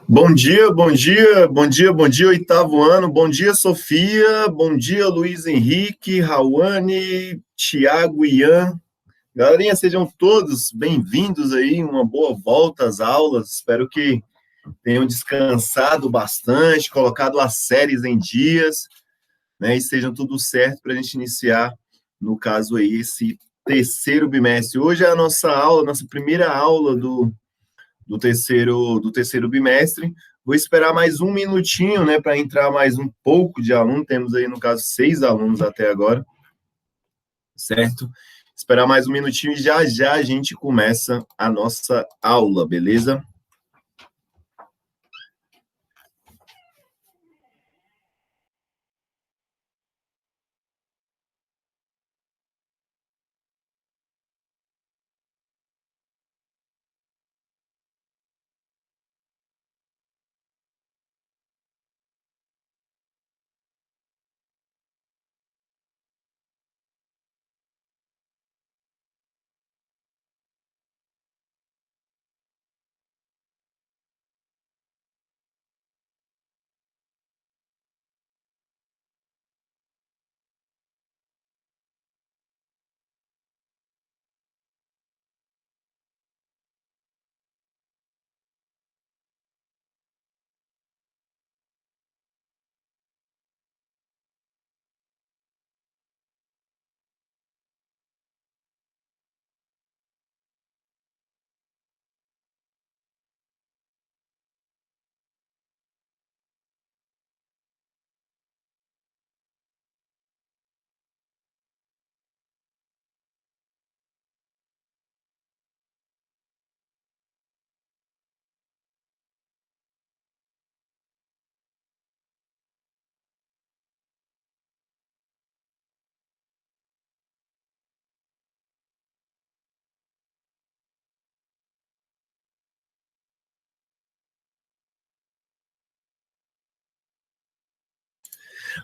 Bom dia, bom dia, bom dia, bom dia, oitavo ano. Bom dia, Sofia. Bom dia, Luiz Henrique, Rauane, Tiago, Ian. Galerinha, sejam todos bem-vindos aí. Uma boa volta às aulas. Espero que tenham descansado bastante, colocado as séries em dias, né? E sejam tudo certo para a gente iniciar, no caso aí, esse terceiro bimestre. Hoje é a nossa aula, nossa primeira aula do terceiro bimestre. Vou esperar mais um minutinho, né, para entrar mais um pouco de aluno. Temos aí, no caso, 6 alunos até agora, certo? Esperar mais um minutinho e já já a gente começa a nossa aula, beleza?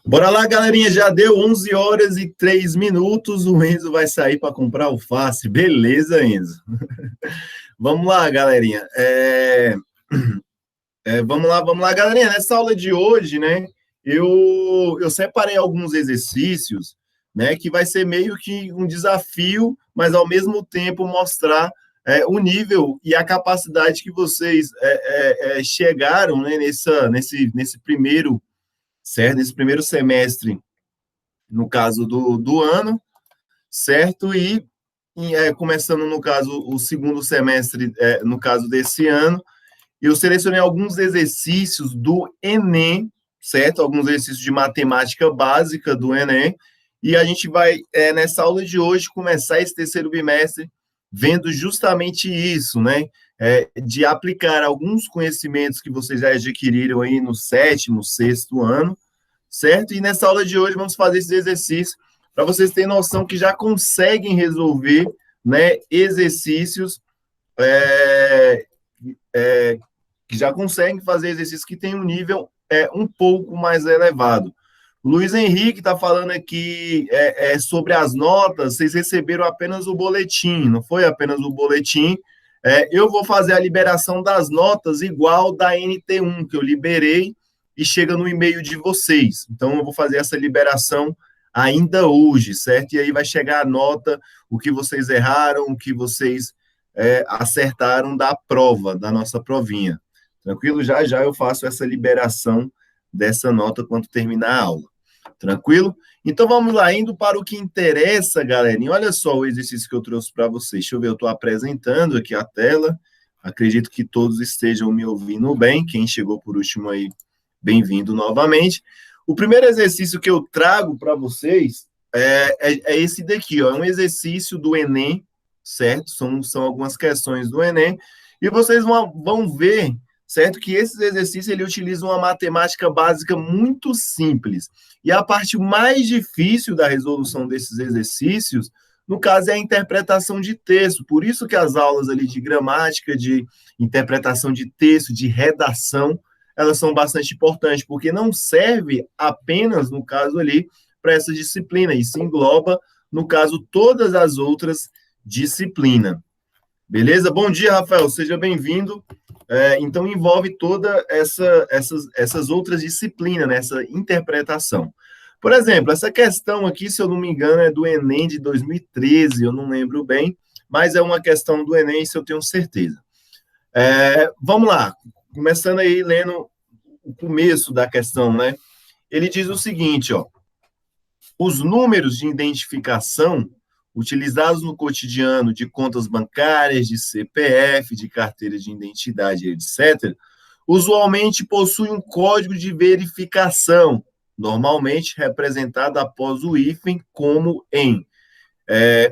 Bora lá, galerinha, já deu 11 horas e 3 minutos, o Enzo vai sair para comprar alface. Beleza, Enzo? Vamos lá, galerinha. Vamos lá, galerinha. Nessa aula de hoje, né, eu separei alguns exercícios, né, que vai ser meio que um desafio, mas ao mesmo tempo mostrar o nível e a capacidade que vocês chegaram, né, nesse primeiro, certo? Nesse primeiro semestre, no caso do ano, certo? E começando, no caso, o segundo semestre, no caso desse ano, eu selecionei alguns exercícios do Enem, certo? Alguns exercícios de matemática básica do Enem, e a gente vai, nessa aula de hoje, começar esse terceiro bimestre vendo justamente isso, né? De aplicar alguns conhecimentos que vocês já adquiriram aí no sétimo, sexto ano, certo? E nessa aula de hoje vamos fazer esses exercícios para vocês terem noção que já conseguem resolver, né, exercícios que já conseguem fazer exercícios que têm um nível um pouco mais elevado. O Luiz Henrique está falando aqui sobre as notas, vocês receberam apenas o boletim, não foi apenas o boletim. Eu vou fazer a liberação das notas igual da NT1, que eu liberei, e chega no e-mail de vocês. Então, eu vou fazer essa liberação ainda hoje, certo? E aí vai chegar a nota, o que vocês erraram, o que vocês acertaram da prova, da nossa provinha. Tranquilo? Já já eu faço essa liberação dessa nota quando terminar a aula. Tranquilo? Então vamos lá, indo para o que interessa, galerinha. Olha só o exercício que eu trouxe para vocês. Deixa eu ver, eu estou apresentando aqui a tela. Acredito que todos estejam me ouvindo bem. Quem chegou por último aí, bem-vindo novamente. O primeiro exercício que eu trago para vocês é esse daqui, ó. É um exercício do Enem, certo? São algumas questões do Enem. E vocês vão ver, certo, que esses exercícios ele utiliza uma matemática básica muito simples. E a parte mais difícil da resolução desses exercícios, no caso, é a interpretação de texto. Por isso que as aulas ali de gramática, de interpretação de texto, de redação, elas são bastante importantes, porque não serve apenas, no caso ali, para essa disciplina, e se engloba, no caso, todas as outras disciplina. Beleza? Bom dia, Rafael, seja bem-vindo. Então, envolve toda essas outras disciplinas, né? Essa interpretação. Por exemplo, essa questão aqui, se eu não me engano, é do Enem de 2013, eu não lembro bem, mas é uma questão do Enem, isso eu tenho certeza. Vamos lá, começando aí, lendo o começo da questão, né? Ele diz o seguinte, ó, os números de identificação utilizados no cotidiano de contas bancárias, de CPF, de carteira de identidade, etc., usualmente possuem um código de verificação, normalmente representado após o hífen como em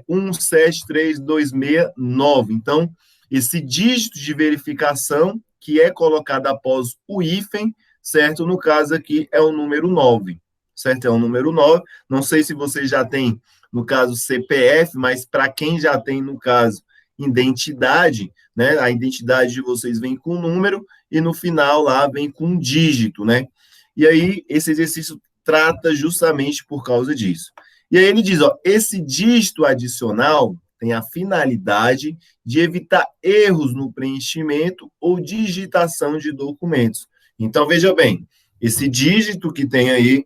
173269. Então, esse dígito de verificação que é colocado após o hífen, certo? No caso aqui é o número 9, certo? É o número 9. Não sei se você já tem, no caso, CPF, mas para quem já tem, no caso, identidade, né? A identidade de vocês vem com número e no final lá vem com um dígito, né? E aí, esse exercício trata justamente por causa disso. E aí ele diz, ó, esse dígito adicional tem a finalidade de evitar erros no preenchimento ou digitação de documentos. Então, veja bem, esse dígito que tem aí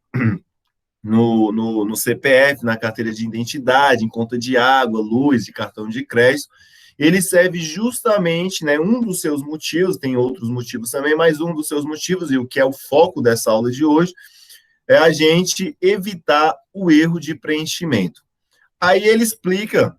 no CPF, na carteira de identidade, em conta de água, luz, de cartão de crédito, ele serve justamente, né, um dos seus motivos, tem outros motivos também, mas um dos seus motivos, e o que é o foco dessa aula de hoje, é a gente evitar o erro de preenchimento. Aí ele explica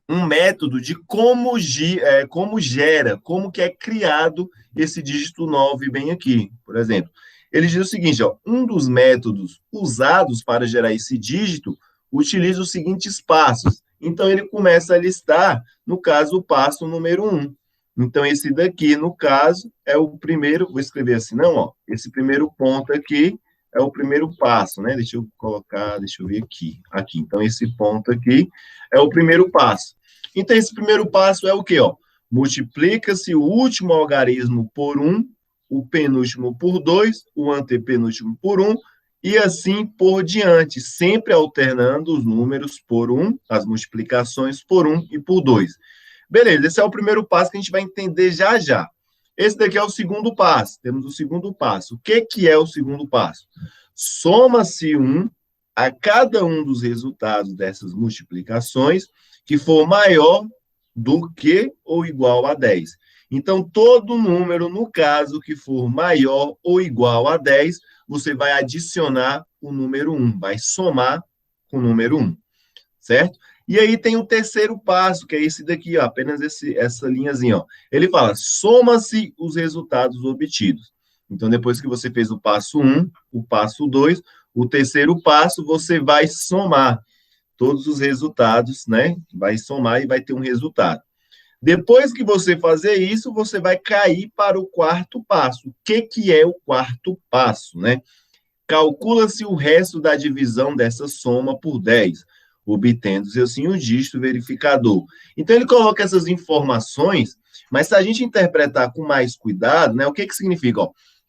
um método de como gera, como que é criado esse dígito 9 bem aqui, por exemplo. Ele diz o seguinte, ó, um dos métodos usados para gerar esse dígito utiliza os seguintes passos. Então, ele começa a listar, no caso, o passo número 1. Então, esse daqui, no caso, é o primeiro, vou escrever assim, não, ó, esse primeiro ponto aqui é o primeiro passo, né? Deixa eu colocar, deixa eu ver aqui. Aqui, então, esse ponto aqui é o primeiro passo. Então, esse primeiro passo é o quê? Ó? Multiplica-se o último algarismo por 1, o penúltimo por 2, o antepenúltimo por 1, e assim por diante, sempre alternando os números por 1, as multiplicações por 1 e por 2. Beleza, esse é o primeiro passo que a gente vai entender já já. Esse daqui é o segundo passo. Temos o segundo passo. O que é o segundo passo? Soma-se 1 a cada um dos resultados dessas multiplicações que for maior do que ou igual a 10. Então, todo número, no caso, que for maior ou igual a 10, você vai adicionar o número 1, vai somar com o número 1, certo? E aí tem o terceiro passo, que é esse daqui, ó, apenas essa linhazinha, ó. Ele fala, soma-se os resultados obtidos. Então, depois que você fez o passo 1, o passo 2, o terceiro passo, você vai somar todos os resultados, né? Vai somar e vai ter um resultado. Depois que você fazer isso, você vai cair para o quarto passo. O que é o quarto passo, né? Calcula-se o resto da divisão dessa soma por 10, obtendo-se assim o dígito verificador. Então, ele coloca essas informações, mas se a gente interpretar com mais cuidado, né? O que significa?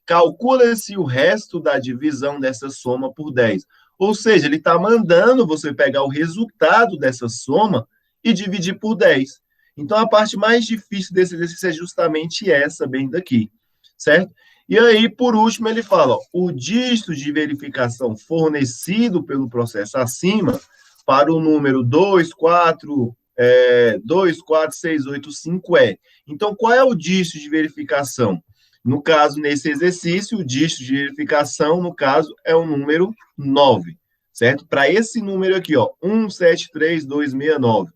Calcula-se o resto da divisão dessa soma por 10. Ou seja, ele está mandando você pegar o resultado dessa soma e dividir por 10. Então, a parte mais difícil desse exercício é justamente essa, bem daqui, certo? E aí, por último, ele fala, ó, o dígito de verificação fornecido pelo processo acima para o número 24685 é. Então, qual é o dígito de verificação? No caso, nesse exercício, o dígito de verificação, no caso, é o número 9, certo? Para esse número aqui, ó, 173269.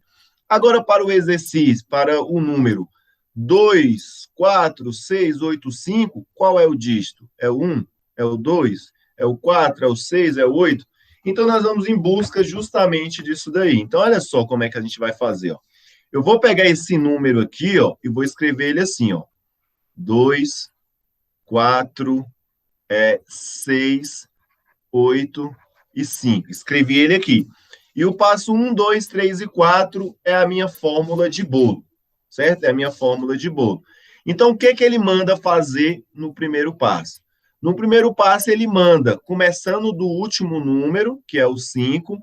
Agora, para o exercício, para o número 24685, qual é o dígito? É o 1? É o 2? É o 4? É o 6? É o 8? Então, nós vamos em busca justamente disso daí. Então, olha só como é que a gente vai fazer, ó. Eu vou pegar esse número aqui, ó, e vou escrever ele assim, ó. 2, 4, 6, 8 e 5. Escrevi ele aqui. E o passo 1, 2, 3 e 4 é a minha fórmula de bolo, certo? É a minha fórmula de bolo. Então, o que ele manda fazer no primeiro passo? No primeiro passo, ele manda, começando do último número, que é o 5,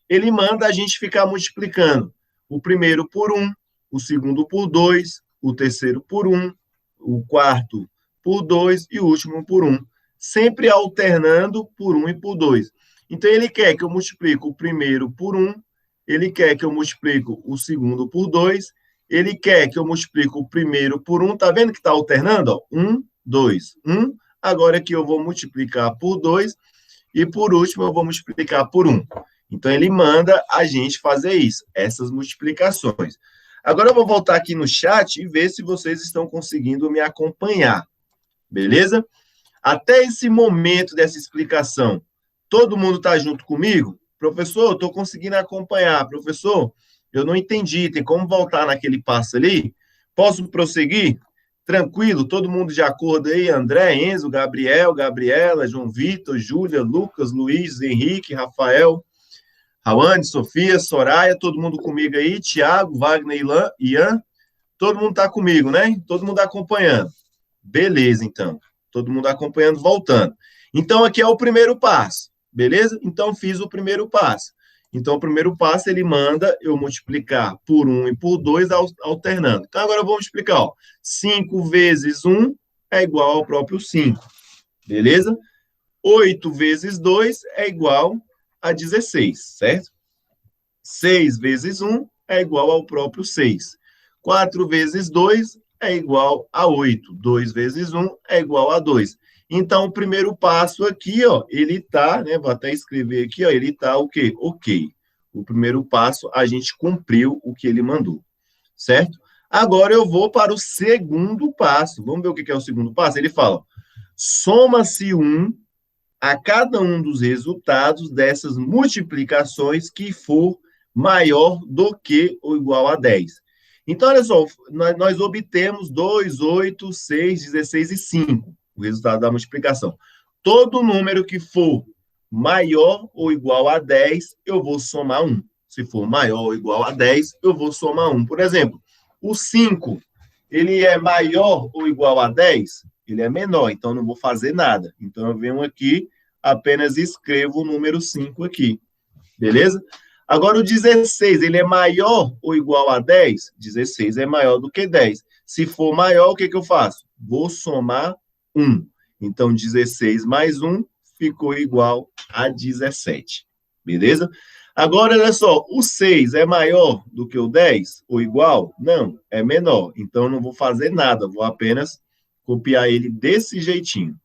ele manda a gente ficar multiplicando. o primeiro por 1, o segundo por 2, o terceiro por 1, o quarto por 2 e o último por 1. Sempre alternando por 1 e por 2. Então, ele quer que eu multiplique o primeiro por 1, ele quer que eu multiplique o segundo por 2, ele quer que eu multiplique o primeiro por 1. Tá vendo que está alternando? Ó? 1, 2, 1. Agora aqui eu vou multiplicar por 2 e, por último, eu vou multiplicar por 1. Então, ele manda a gente fazer isso, essas multiplicações. Agora, eu vou voltar aqui no chat e ver se vocês estão conseguindo me acompanhar. Beleza? Até esse momento dessa explicação, todo mundo está junto comigo? Professor, eu estou conseguindo acompanhar. Professor, eu não entendi. Tem como voltar naquele passo ali? Posso prosseguir? Tranquilo? Todo mundo de acordo aí? André, Enzo, Gabriel, Gabriela, João Vitor, Júlia, Lucas, Luiz, Henrique, Rafael, Rawane, Sofia, Soraya, todo mundo comigo aí? Tiago, Wagner, Ian, todo mundo está comigo, né? Todo mundo acompanhando. Beleza, então. Todo mundo acompanhando, voltando. Então, aqui é o primeiro passo, beleza? Então, fiz o primeiro passo. Então, o primeiro passo, ele manda eu multiplicar por 1 e por 2, alternando. Então, agora eu vou multiplicar, ó. 5 vezes 1 é igual ao próprio 5, beleza? 8 vezes 2 é igual a 16, certo? 6 vezes 1 é igual ao próprio 6. 4 vezes 2 é igual a 8. 2 vezes 1 é igual a 2. Então, o primeiro passo aqui, ó, ele tá, né, vou até escrever aqui, ó, ele tá o quê? Ok. O primeiro passo, a gente cumpriu o que ele mandou, certo? Agora eu vou para o segundo passo. Vamos ver o que é o segundo passo? Ele fala, soma-se 1 a cada um dos resultados dessas multiplicações que for maior do que ou igual a 10. Então, olha só, nós obtemos 2, 8, 6, 16 e 5, o resultado da multiplicação. Todo número que for maior ou igual a 10, eu vou somar 1. Se for maior ou igual a 10, eu vou somar 1. Por exemplo, o 5, ele é maior ou igual a 10? Ele é menor, então não vou fazer nada. Então, eu venho aqui, apenas escrevo o número 5 aqui, beleza? Agora, o 16, ele é maior ou igual a 10? 16 é maior do que 10. Se for maior, o que eu faço? Vou somar 1. Então, 16 mais 1 ficou igual a 17. Beleza? Agora, olha só, o 6 é maior do que o 10 ou igual? Não, é menor. Então, eu não vou fazer nada, vou apenas copiar ele desse jeitinho.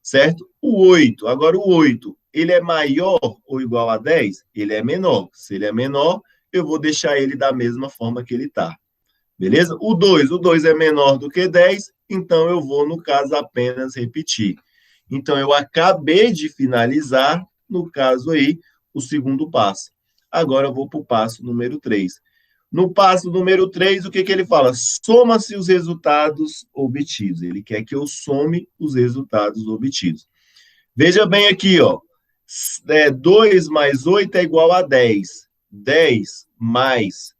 Certo? O 8, agora o 8, ele é maior ou igual a 10? Ele é menor. Se ele é menor, eu vou deixar ele da mesma forma que ele está. Beleza? O 2 é menor do que 10, então eu vou, no caso, apenas repetir. Então, eu acabei de finalizar, no caso aí, o segundo passo. Agora eu vou para o passo número 3. No passo número 3, o que ele fala? Soma-se os resultados obtidos. Ele quer que eu some os resultados obtidos. Veja bem aqui, ó. 2 mais 8 é igual a 10. 10 mais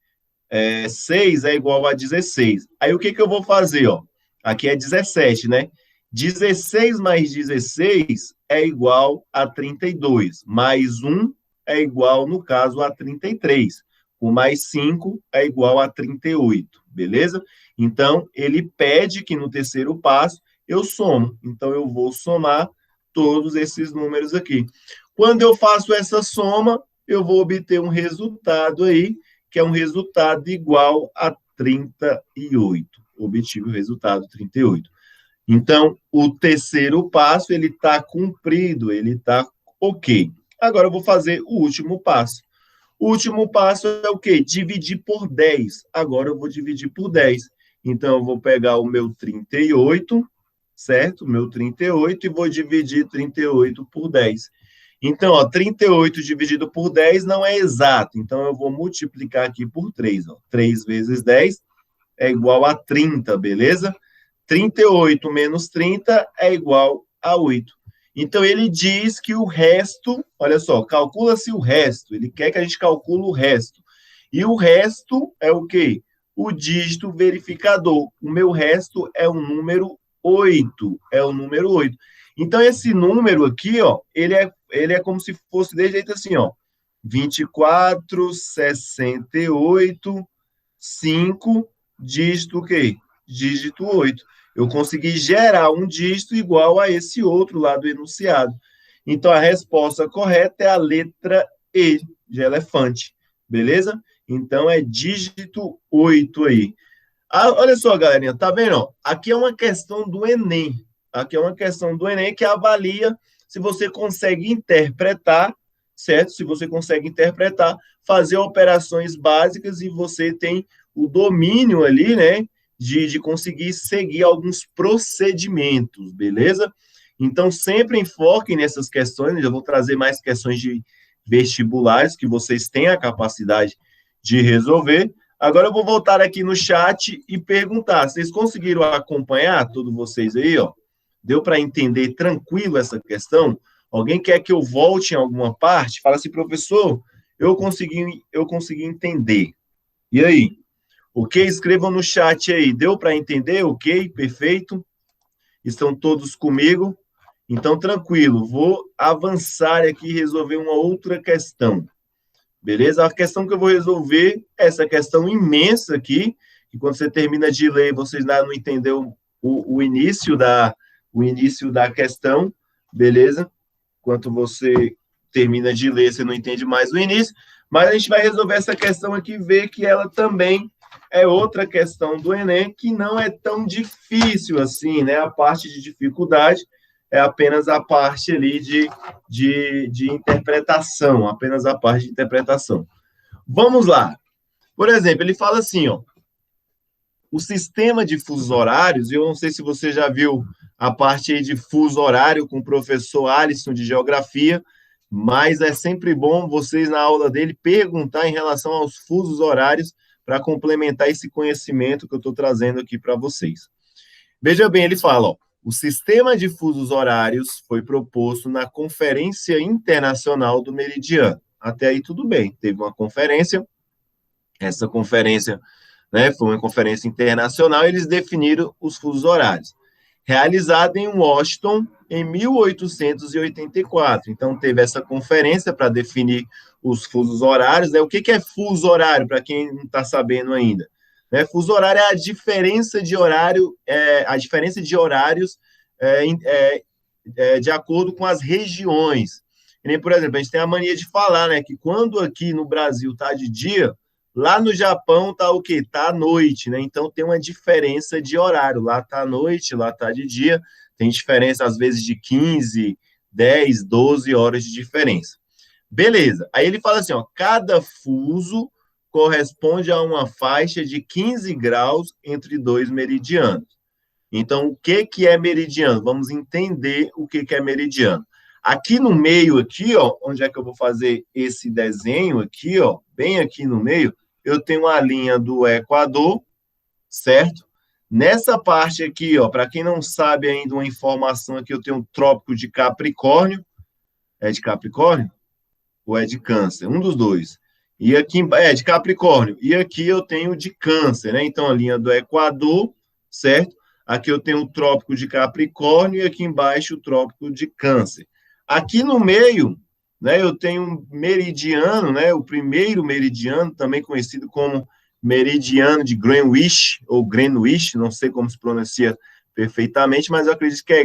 6 é igual a 16. Aí o que eu vou fazer, ó? Aqui é 17, né? 16 mais 16 é igual a 32. Mais 1 é igual, no caso, a 33. O mais 5 é igual a 38, beleza? Então, ele pede que no terceiro passo eu somo. Então, eu vou somar todos esses números aqui. Quando eu faço essa soma, eu vou obter um resultado aí, que é um resultado igual a 38. Obtive o resultado 38. Então, o terceiro passo, ele está cumprido, ele está ok. Agora, eu vou fazer o último passo. O último passo é o quê? Dividir por 10. Agora eu vou dividir por 10. Então, eu vou pegar o meu 38, certo? O meu 38 e vou dividir 38 por 10. Então, ó, 38 dividido por 10 não é exato. Então, eu vou multiplicar aqui por 3. Ó. 3 vezes 10 é igual a 30, beleza? 38 menos 30 é igual a 8. Então, ele diz que o resto, olha só, calcula-se o resto. Ele quer que a gente calcule o resto. E o resto é o quê? O dígito verificador. O meu resto é o número 8. É o número 8. Então, esse número aqui, ó, ele é como se fosse desse jeito assim, ó. 24, 68, 5, dígito o quê? Dígito 8. Eu consegui gerar um dígito igual a esse outro lá do enunciado. Então, a resposta correta é a letra E, de elefante. Beleza? Então, é dígito 8 aí. Ah, olha só, galerinha, tá vendo? Ó? Aqui é uma questão do Enem. Aqui é uma questão do Enem que avalia se você consegue interpretar, certo? Se você consegue interpretar, fazer operações básicas e você tem o domínio ali, né? De conseguir seguir alguns procedimentos, beleza? Então, sempre enfoquem nessas questões. Eu vou trazer mais questões de vestibulares que vocês têm a capacidade de resolver. Agora eu vou voltar aqui no chat e perguntar: vocês conseguiram acompanhar, todos vocês aí, ó? Deu para entender tranquilo essa questão? Alguém quer que eu volte em alguma parte? Fala assim, professor, eu consegui entender. E aí? Ok? Escrevam no chat aí. Deu para entender? Ok? Perfeito? Estão todos comigo? Então, tranquilo. Vou avançar aqui e resolver uma outra questão. Beleza? A questão que eu vou resolver é essa questão imensa aqui, que quando você termina de ler, vocês ainda não entenderam o início da questão, beleza? Enquanto você termina de ler, você não entende mais o início, mas a gente vai resolver essa questão aqui e ver que ela também é outra questão do Enem, que não é tão difícil assim, né? A parte de dificuldade é apenas a parte ali de interpretação, apenas a parte de interpretação. Vamos lá. Por exemplo, ele fala assim, ó, o sistema de fusos horários, eu não sei se você já viu a parte aí de fuso horário com o professor Alisson de Geografia, mas é sempre bom vocês, na aula dele, perguntar em relação aos fusos horários para complementar esse conhecimento que eu estou trazendo aqui para vocês. Veja bem, ele fala, ó, o sistema de fusos horários foi proposto na Conferência Internacional do Meridiano. Até aí tudo bem, teve uma conferência, essa conferência, né, foi uma conferência internacional, e eles definiram os fusos horários. Realizada em Washington em 1884. Então, teve essa conferência para definir os fusos horários. Né? O que é fuso horário, para quem não está sabendo ainda? Né? Fuso horário é a diferença de horário, de acordo com as regiões. Nem, por exemplo, a gente tem a mania de falar, né, que quando aqui no Brasil está de dia, lá no Japão tá o quê? Tá à noite, né? Então tem uma diferença de horário. Lá tá à noite, lá tá de dia. Tem diferença, às vezes, de 15, 10, 12 horas de diferença. Beleza. Aí ele fala assim, ó, cada fuso corresponde a uma faixa de 15 graus entre dois meridianos. Então, o que é meridiano? Vamos entender o que é meridiano. Aqui no meio, aqui, ó, onde é que eu vou fazer esse desenho aqui, ó, bem aqui no meio, eu tenho a linha do Equador, certo? Nessa parte aqui, ó, para quem não sabe ainda uma informação aqui, eu tenho o Trópico de Capricórnio. É de Capricórnio? Ou é de Câncer? Um dos dois. E aqui, é de Capricórnio. E aqui eu tenho de Câncer, né? Então, a linha do Equador, certo? Aqui eu tenho o Trópico de Capricórnio e aqui embaixo o Trópico de Câncer. Aqui no meio, né, eu tenho um meridiano, né, o primeiro meridiano, também conhecido como meridiano de Greenwich, ou Greenwich, não sei como se pronuncia perfeitamente, mas eu acredito que é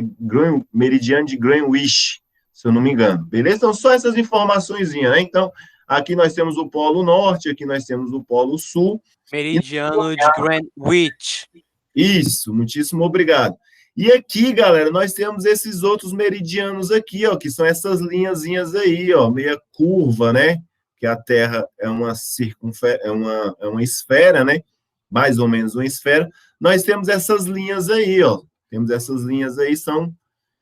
meridiano de Greenwich, se eu não me engano. Beleza? Então, só essas informações, né? Então, aqui nós temos o Polo Norte, aqui nós temos o Polo Sul. Meridiano de Greenwich. Isso, muitíssimo obrigado. E aqui, galera, nós temos esses outros meridianos aqui, ó, que são essas linhazinhas aí, ó, meia curva, né? Que a Terra é uma esfera, né? Mais ou menos uma esfera. Nós temos essas linhas aí, ó. Temos essas linhas aí, são,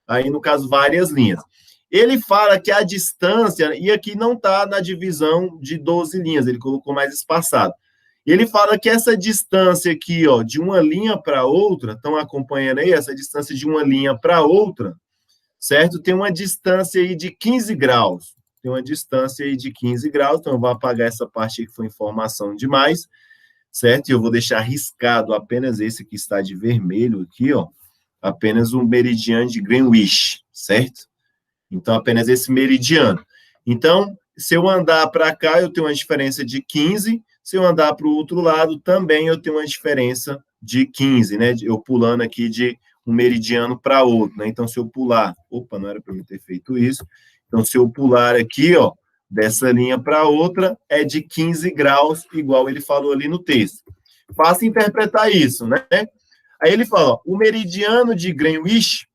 aí no caso, várias linhas. Ele fala que a distância, e aqui não está na divisão de 12 linhas, ele colocou mais espaçado. Ele fala que essa distância aqui, ó, de uma linha para outra, estão acompanhando aí, essa distância de uma linha para outra, certo? Tem uma distância aí de 15 graus. Tem uma distância aí de 15 graus, então eu vou apagar essa parte aí que foi informação demais, certo? E eu vou deixar riscado apenas esse que está de vermelho aqui, ó, apenas o meridiano de Greenwich, certo? Então, apenas esse meridiano. Então, Se eu andar para cá, eu tenho uma diferença de 15. Se eu andar para o outro lado, também eu tenho uma diferença de 15, né? Eu pulando aqui de um meridiano para outro, né? Então, se eu pular... Opa, não era para eu ter feito isso. Então, se eu pular aqui, ó, dessa linha para outra, é de 15 graus, igual ele falou ali no texto. Fácil interpretar isso, né? Aí ele fala, ó, o meridiano de Greenwich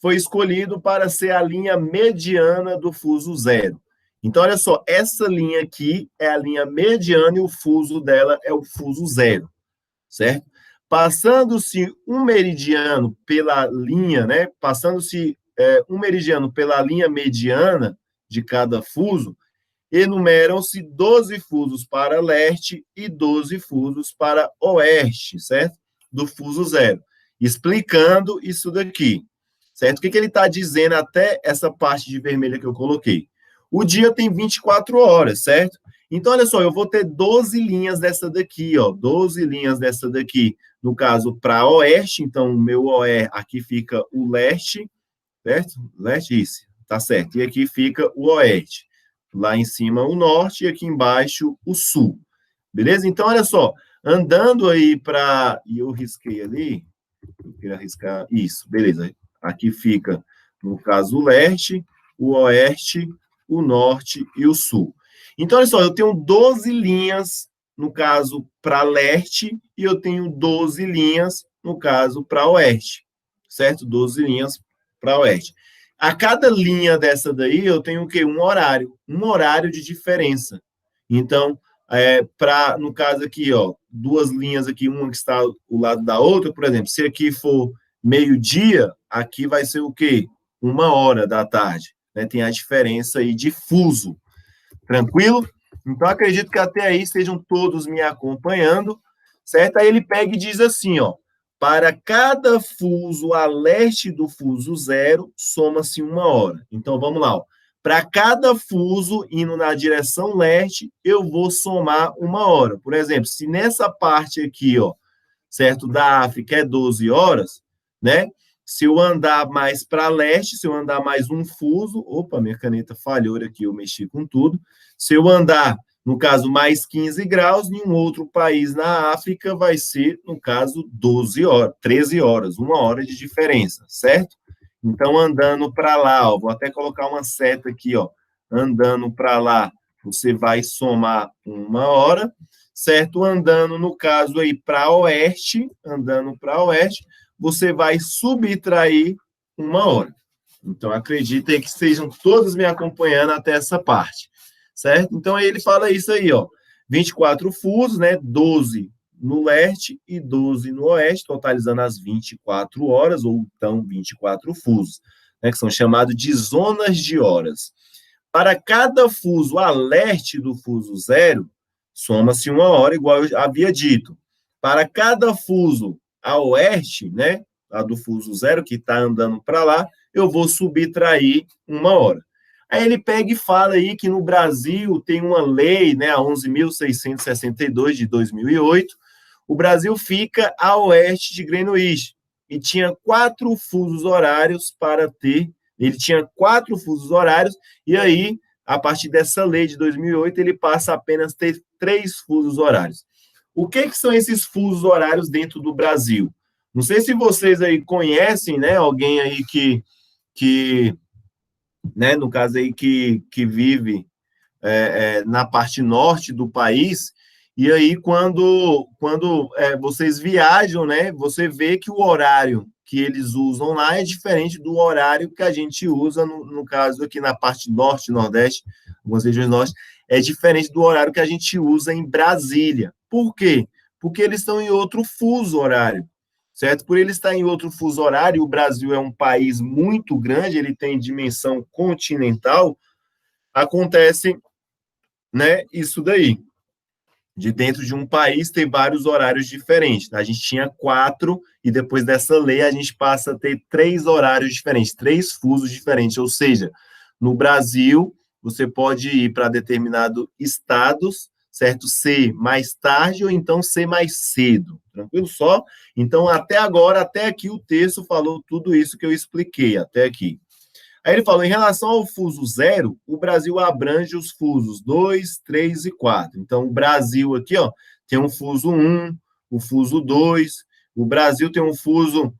foi escolhido para ser a linha mediana do fuso zero. Então, olha só, essa linha aqui é a linha mediana e o fuso dela é o fuso zero, certo? Passando-se um meridiano pela linha, né? Passando-se um meridiano pela linha mediana de cada fuso, enumeram-se 12 fusos para leste e 12 fusos para oeste, certo? Do fuso zero. Explicando isso daqui, certo? O que ele está dizendo até essa parte de vermelha que eu coloquei? O dia tem 24 horas, certo? Então, olha só, eu vou ter 12 linhas dessa daqui, ó, 12 linhas dessa daqui, no caso, para oeste, então, o meu oeste, aqui fica o leste, certo? Leste, isso, tá certo. E aqui fica o oeste. Lá em cima o norte e aqui embaixo o sul. Beleza? Então, olha só, andando aí para... E eu risquei ali, eu queria riscar isso, beleza. Aqui fica, no caso, o leste, o oeste, o norte e o sul. Então, olha só, eu tenho 12 linhas, no caso, para leste, e eu tenho 12 linhas, no caso, para oeste, certo? 12 linhas para oeste. A cada linha dessa daí, eu tenho o quê? Um horário de diferença. Então, no caso aqui, ó, duas linhas aqui, uma que está ao lado da outra, por exemplo, se aqui for meio-dia, aqui vai ser o quê? 1 hora da tarde, né? Tem a diferença aí de fuso. Tranquilo? Então, acredito que até aí estejam todos me acompanhando, certo? Aí ele pega e diz assim, ó, para cada fuso a leste do fuso zero, soma-se 1 hora. Então, vamos lá, ó. Para cada fuso indo na direção leste, eu vou somar 1 hora. Por exemplo, se nessa parte aqui, ó, certo, da África é 12 horas, né? Se eu andar mais para leste, se eu andar mais um fuso, opa, minha caneta falhou aqui, eu mexi com tudo. Se eu andar, no caso, mais 15 graus, em um outro país na África vai ser, no caso, 12 horas, 13 horas, 1 hora de diferença, certo? Então, andando para lá, ó, vou até colocar uma seta aqui, ó, andando para lá, você vai somar 1 hora, certo? Andando, no caso aí, para oeste, andando para oeste, você vai subtrair 1 hora. Então, acreditem que estejam todos me acompanhando até essa parte, certo? Então, aí ele fala isso aí, ó, 24 fusos, né, 12 no leste e 12 no oeste, totalizando as 24 horas, ou então 24 fusos, né, que são chamados de zonas de horas. Para cada fuso a leste do fuso zero, soma-se 1 hora, igual eu havia dito. Para cada fuso a oeste, né, a do fuso zero, que está andando para lá, eu vou subtrair 1 hora. Aí ele pega e fala aí que no Brasil tem uma lei, né, a 11.662 de 2008, o Brasil fica a oeste de Greenwich, e tinha 4 fusos horários para ter, ele tinha 4 fusos horários, e aí, a partir dessa lei de 2008, ele passa a apenas ter 3 fusos horários. O que são esses fusos horários dentro do Brasil? Não sei se vocês aí conhecem, né, alguém aí que né, no caso aí que vive na parte norte do país, e aí quando vocês viajam, né, você vê que o horário que eles usam lá é diferente do horário que a gente usa, no caso aqui na parte norte, nordeste, algumas regiões norte, é diferente do horário que a gente usa em Brasília. Por quê? Porque eles estão em outro fuso horário, certo? Por ele estar em outro fuso horário, o Brasil é um país muito grande, ele tem dimensão continental, acontece, né, isso daí, de dentro de um país ter vários horários diferentes. A gente tinha 4, e depois dessa lei a gente passa a ter 3 horários diferentes, 3 fusos diferentes, ou seja, no Brasil, você pode ir para determinados estados, certo? Ser mais tarde ou então ser mais cedo, tranquilo só? Então, até agora, até aqui, o texto falou tudo isso que eu expliquei, até aqui. Aí ele falou, em relação ao fuso 0, o Brasil abrange os fusos 2, 3 e 4. Então, o Brasil aqui, ó, tem um fuso 1, o fuso 2, o Brasil tem um fuso,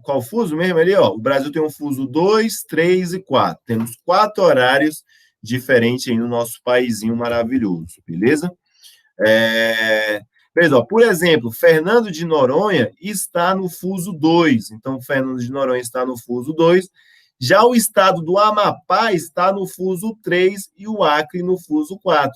qual fuso mesmo ali, ó? O Brasil tem um fuso 2, 3 e 4. Temos 4 horários diferentes aí no nosso paizinho maravilhoso, beleza? Beleza, ó, por exemplo, Fernando de Noronha está no fuso 2. Então, Fernando de Noronha está no fuso 2. Já o estado do Amapá está no fuso 3 e o Acre no fuso 4.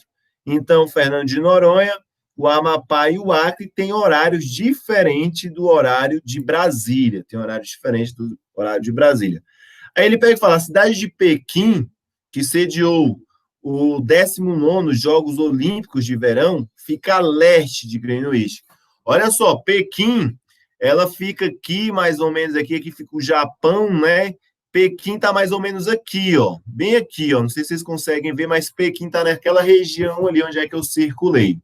Então, Fernando de Noronha, o Amapá e o Acre têm horários diferentes do horário de Brasília. Tem horários diferentes do horário de Brasília. Aí ele pega e fala, a cidade de Pequim, que sediou o 19º Jogos Olímpicos de Verão, fica a leste de Greenwich. Olha só, Pequim, ela fica aqui, mais ou menos aqui fica o Japão, né? Pequim está mais ou menos aqui, ó, bem aqui, ó. Não sei se vocês conseguem ver, mas Pequim está naquela região ali onde é que eu circulei,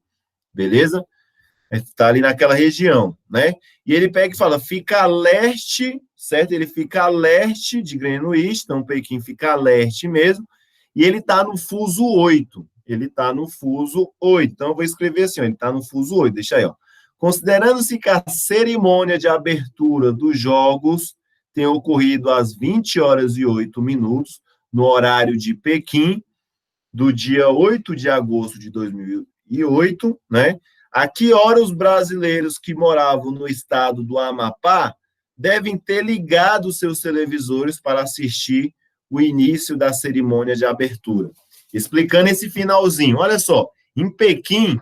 beleza? Está ali naquela região, né? E ele pega e fala, fica a leste, certo? Ele fica a leste de Greenwich, então Pequim fica a leste mesmo, e ele está no fuso 8. Ele está no fuso 8. Então, eu vou escrever assim, ó, ele está no fuso 8, deixa aí, ó. Considerando-se que a cerimônia de abertura dos Jogos tem ocorrido às 20 horas e 8 minutos, no horário de Pequim, do dia 8 de agosto de 2008, né? A que hora os brasileiros que moravam no estado do Amapá devem ter ligado seus televisores para assistir o início da cerimônia de abertura? Explicando esse finalzinho, olha só, em Pequim,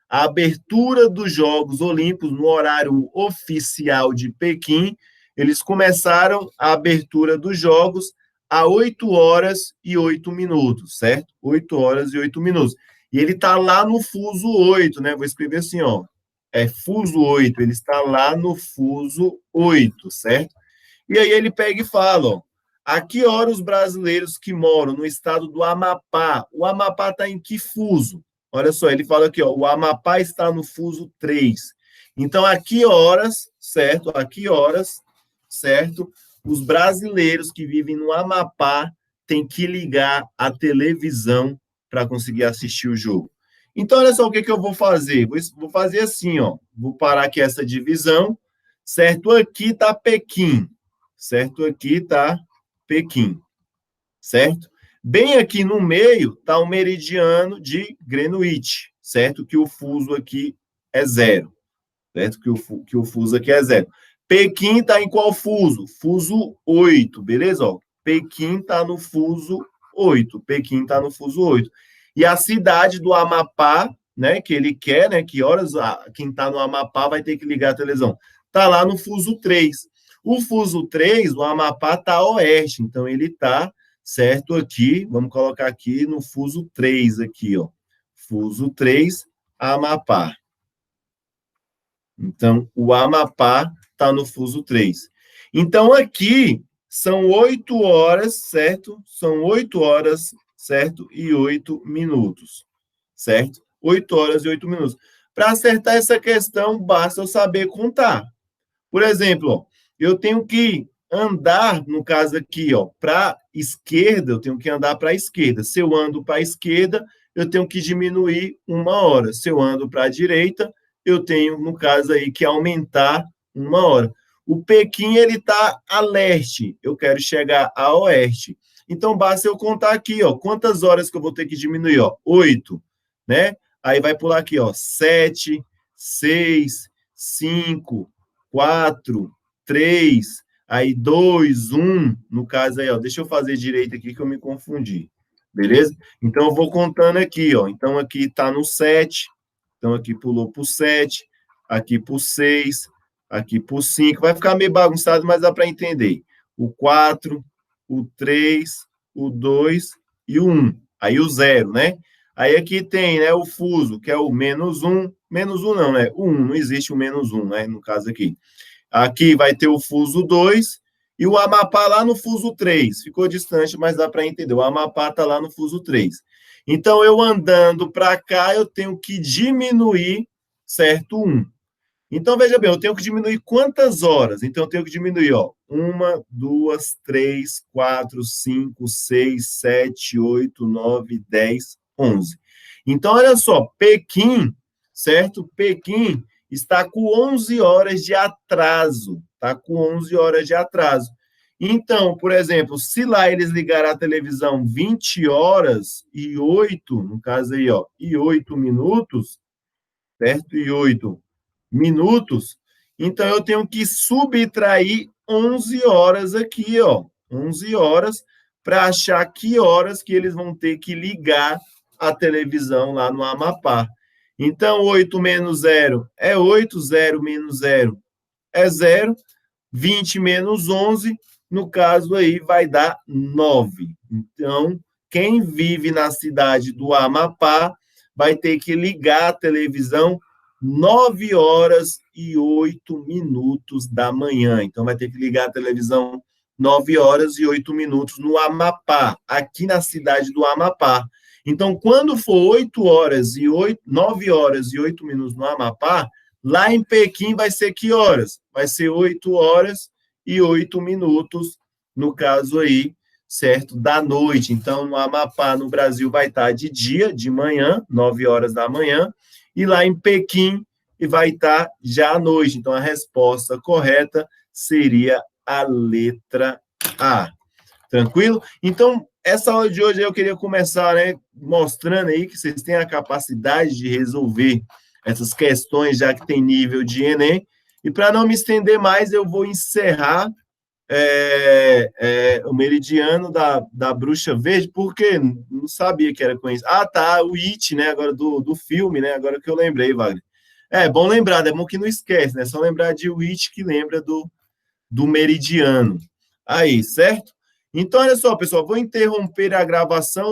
a abertura dos Jogos Olímpicos no horário oficial de Pequim, eles começaram a abertura dos Jogos a 8 horas e 8 minutos, certo? 8 horas e 8 minutos. E ele está lá no fuso 8, né? Vou escrever assim, ó. É fuso 8, ele está lá no fuso 8, certo? E aí ele pega e fala, ó, a que hora os brasileiros que moram no estado do Amapá, o Amapá está em que fuso? Olha só, ele fala aqui, ó, o Amapá está no fuso 3. Então, a que horas, certo? A que horas, certo? Os brasileiros que vivem no Amapá têm que ligar a televisão para conseguir assistir o jogo. Então, olha só o que eu vou fazer. Vou fazer assim, ó. Vou parar aqui essa divisão, certo? Aqui está Pequim, certo? Aqui está Pequim, certo? Bem aqui no meio está o meridiano de Greenwich, certo? Que o fuso aqui é 0, certo? Que o fuso aqui é 0. Pequim está em qual fuso? Fuso 8, beleza? Ó, Pequim está no fuso 8. Pequim está no fuso 8. E a cidade do Amapá, né, que ele quer, né, que horas quem está no Amapá vai ter que ligar a televisão. Está lá no fuso 3. O fuso 3, o Amapá está a oeste, então ele está, certo, aqui, vamos colocar aqui no fuso 3, aqui, ó. Fuso 3, Amapá. Então, o Amapá está no fuso 3. Então, aqui são 8 horas, certo? São 8 horas, certo? E 8 minutos, certo? 8 horas e 8 minutos. Para acertar essa questão, basta eu saber contar. Por exemplo, ó, eu tenho que andar, no caso aqui, ó, para a esquerda, eu tenho que andar para a esquerda. Se eu ando para a esquerda, eu tenho que diminuir 1 hora. Se eu ando para a direita, eu tenho, no caso aí, que aumentar 1 hora. O Pequim, ele está a leste, eu quero chegar a oeste. Então, basta eu contar aqui, ó, quantas horas que eu vou ter que diminuir, ó, 8, né? Aí vai pular aqui, ó, 7, 6, 5, 4, 3, aí 2, 1, no caso aí, ó, deixa eu fazer direito aqui que eu me confundi, beleza? Então, eu vou contando aqui, ó, então aqui tá no 7, então aqui pulou pro 7, aqui pro 6, aqui pro 5, vai ficar meio bagunçado, mas dá para entender. O 4, o 3, o 2 e o 1, aí o 0, né? Aí aqui tem, né, o fuso, que é o -1, -1 não, né? O 1, não existe o -1, né, no caso aqui. Aqui vai ter o fuso 2 e o Amapá lá no fuso 3. Ficou distante, mas dá para entender. O Amapá está lá no fuso 3. Então, eu andando para cá, eu tenho que diminuir, certo, 1. Então, veja bem, eu tenho que diminuir quantas horas? Então, eu tenho que diminuir, ó, 1, 2, 3, 4, 5, 6, 7, 8, 9, 10, 11. Então, olha só, Pequim, certo? Pequim está com 11 horas de atraso, tá com 11 horas de atraso. Então, por exemplo, se lá eles ligaram a televisão 20 horas e 8, no caso aí, ó, e 8 minutos, certo? E 8 minutos, então eu tenho que subtrair 11 horas aqui, ó, 11 horas, para achar que horas que eles vão ter que ligar a televisão lá no Amapá. Então, 8 menos 0 é 8, 0 menos 0 é 0, 20 menos 11, no caso aí, vai dar 9. Então, quem vive na cidade do Amapá vai ter que ligar a televisão 9 horas e 8 minutos da manhã. Então, vai ter que ligar a televisão 9 horas e 8 minutos no Amapá, aqui na cidade do Amapá. Então, quando for 8 horas e 8, 9 horas e 8 minutos no Amapá, lá em Pequim vai ser que horas? Vai ser 8 horas e 8 minutos, no caso aí, certo? Da noite. Então, no Amapá, no Brasil, vai estar de dia, de manhã, 9 horas da manhã, e lá em Pequim vai estar já à noite. Então, a resposta correta seria a letra A. Tranquilo? Então, essa aula de hoje eu queria começar, né, mostrando aí que vocês têm a capacidade de resolver essas questões, já que tem nível de Enem. E para não me estender mais, eu vou encerrar o meridiano da Bruxa Verde, porque não sabia que era conhecido. Ah, tá, o It, né, agora do filme, né, agora que eu lembrei, Wagner. É bom lembrar, é bom que não esquece, né, só lembrar de It que lembra do meridiano. Aí, certo? Então, olha só, pessoal, vou interromper a gravação.